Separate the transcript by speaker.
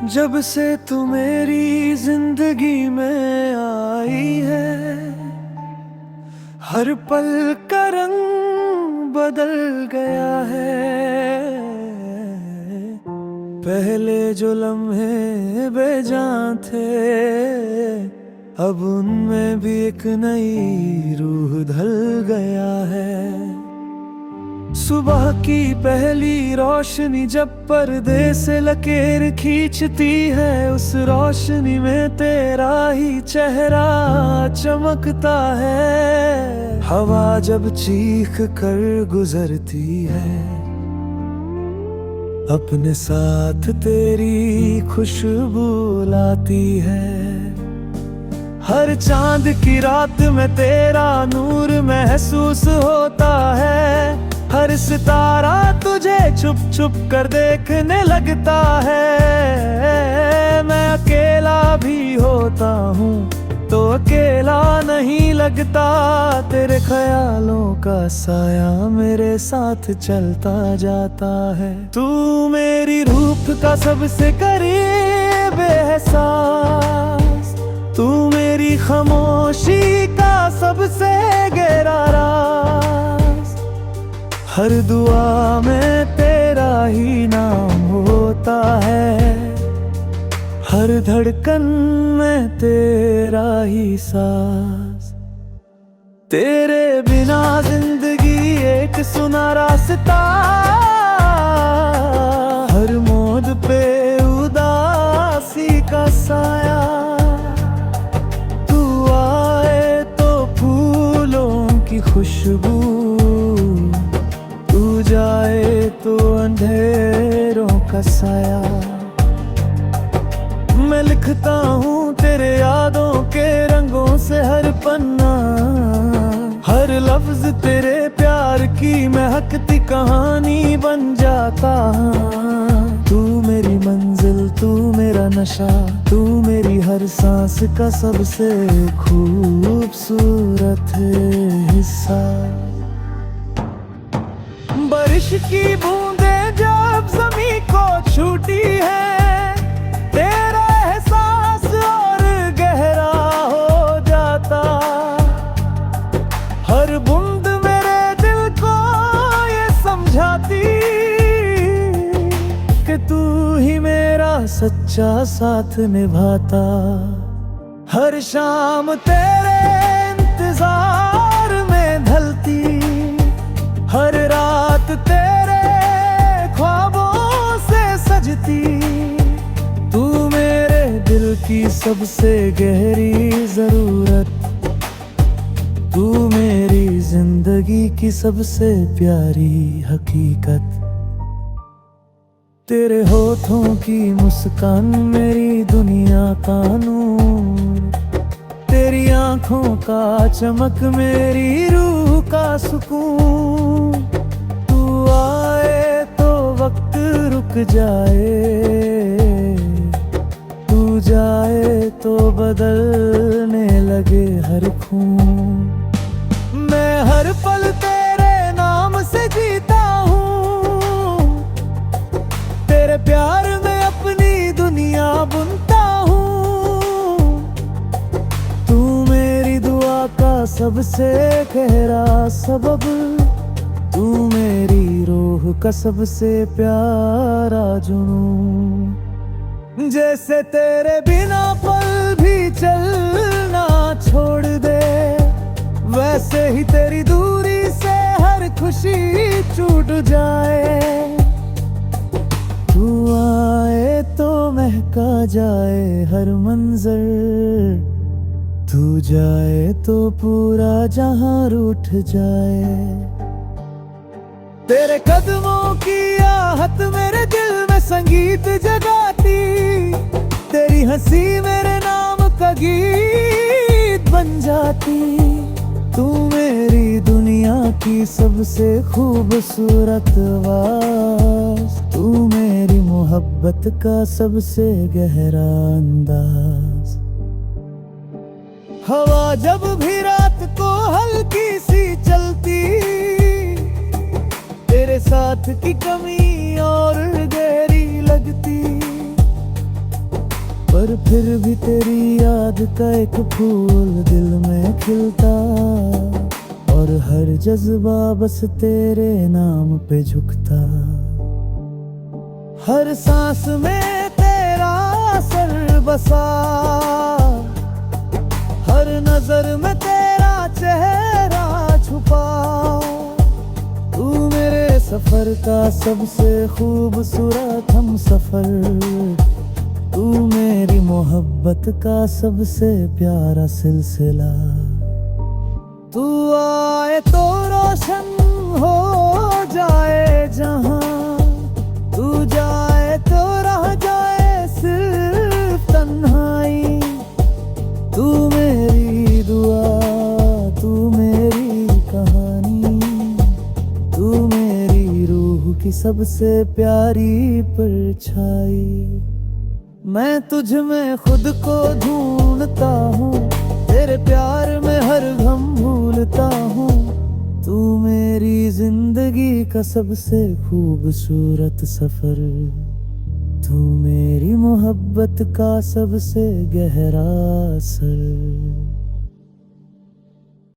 Speaker 1: जब से तू मेरी जिंदगी में आई है, हर पल का रंग बदल गया है। पहले जो लम्हे बेजान थे, अब उनमें भी एक नई रूह ढल गया है। सुबह की पहली रोशनी जब पर्दे से लकीर खींचती है, उस रोशनी में तेरा ही चेहरा चमकता है। हवा जब चीख कर गुजरती है, अपने साथ तेरी खुशबू लाती है। हर चांद की रात में तेरा नूर महसूस होता है। हर सितारा तुझे छुप छुप कर देखने लगता है। मैं अकेला भी होता हूँ तो अकेला नहीं लगता। तेरे ख्यालों का साया मेरे साथ चलता जाता है। तू मेरी रूप का सबसे करीब एहसास, तू मेरी खामोशी का सबसे गहरा राज। हर दुआ में तेरा ही नाम होता है, हर धड़कन में तेरा ही सांस। तेरे बिना जिंदगी एक सुना रास्ता, हर मोड़ पे उदासी का साया। तू आए तो फूलों की खुशबू, तू जाए तो अंधेरों का साया। मैं लिखता हूँ तेरे यादों के रंगों से हर पन्ना, हर लफ्ज तेरे प्यार की महकती कहानी बन जाता। तू मेरी मंजिल, तू मेरा नशा, तू मेरी हर सांस का सबसे खूबसूरत हिस्सा। बारिश की बूंदें जब ज़मीं को छूटी है, तेरा एहसास और गहरा हो जाता। हर बूंद मेरे दिल को ये समझाती कि तू ही मेरा सच्चा साथ निभाता। हर शाम तेरे इंतजार में ढलती, हर रात तेरे ख्वाबों से सजती। तू मेरे दिल की सबसे गहरी जरूरत, तू मेरी जिंदगी की सबसे प्यारी हकीकत। तेरे होठों की मुस्कान मेरी दुनिया का नूर, तेरी आंखों का चमक मेरी रूह का सुकून। तू आए तो वक्त रुक जाए, तू जाए तो बदलने लगे हर खून। मैं हर पल तेरे नाम से जीता हूँ, तेरे प्यार में अपनी दुनिया बुनता हूँ। तू मेरी दुआ का सबसे गहरा सबब, तू मेरी रूह का सबसे प्यारा जुनून। जैसे तेरे बिना पल भी चलना छोड़ दे, वैसे ही तेरी दूरी से हर खुशी छूट जाए। तू आए तो महका जाए हर मंजर, तू जाए तो पूरा जहां रूठ जाए। तेरे कदमों की आहट मेरे दिल में संगीत जगाती, तेरी हंसी मेरे नाम का गीत बन जाती। तू मेरी दुनिया की सबसे खूबसूरत आवाज, तू मेरी मोहब्बत का सबसे गहरा अंदाज। हवा जब भी रात को हल्की सी चलती, तेरे साथ की कमी और गहरी लगती। तेरी याद का एक फूल दिल में खिलता, और हर जज्बा बस तेरे नाम पे झुकता। हर सांस में तेरा असर बसा, हर नजर में तेरा चेहरा छुपा। तू मेरे सफर का सबसे खूबसूरत हम सफर, तू मेरी मोहब्बत का सबसे प्यारा सिलसिला। तू आए तो रोशन हो जाए जहां, तू जाए तो रह जाए सिर्फ तन्हाई। तू मेरी दुआ, तू मेरी कहानी, तू मेरी रूह की सबसे प्यारी परछाई। मैं तुझ में खुद को ढूंढता हूँ, तेरे प्यार में हर गम भूलता हूँ। तू मेरी जिंदगी का सबसे खूबसूरत सफर, तू मेरी मोहब्बत का सबसे गहरा असर।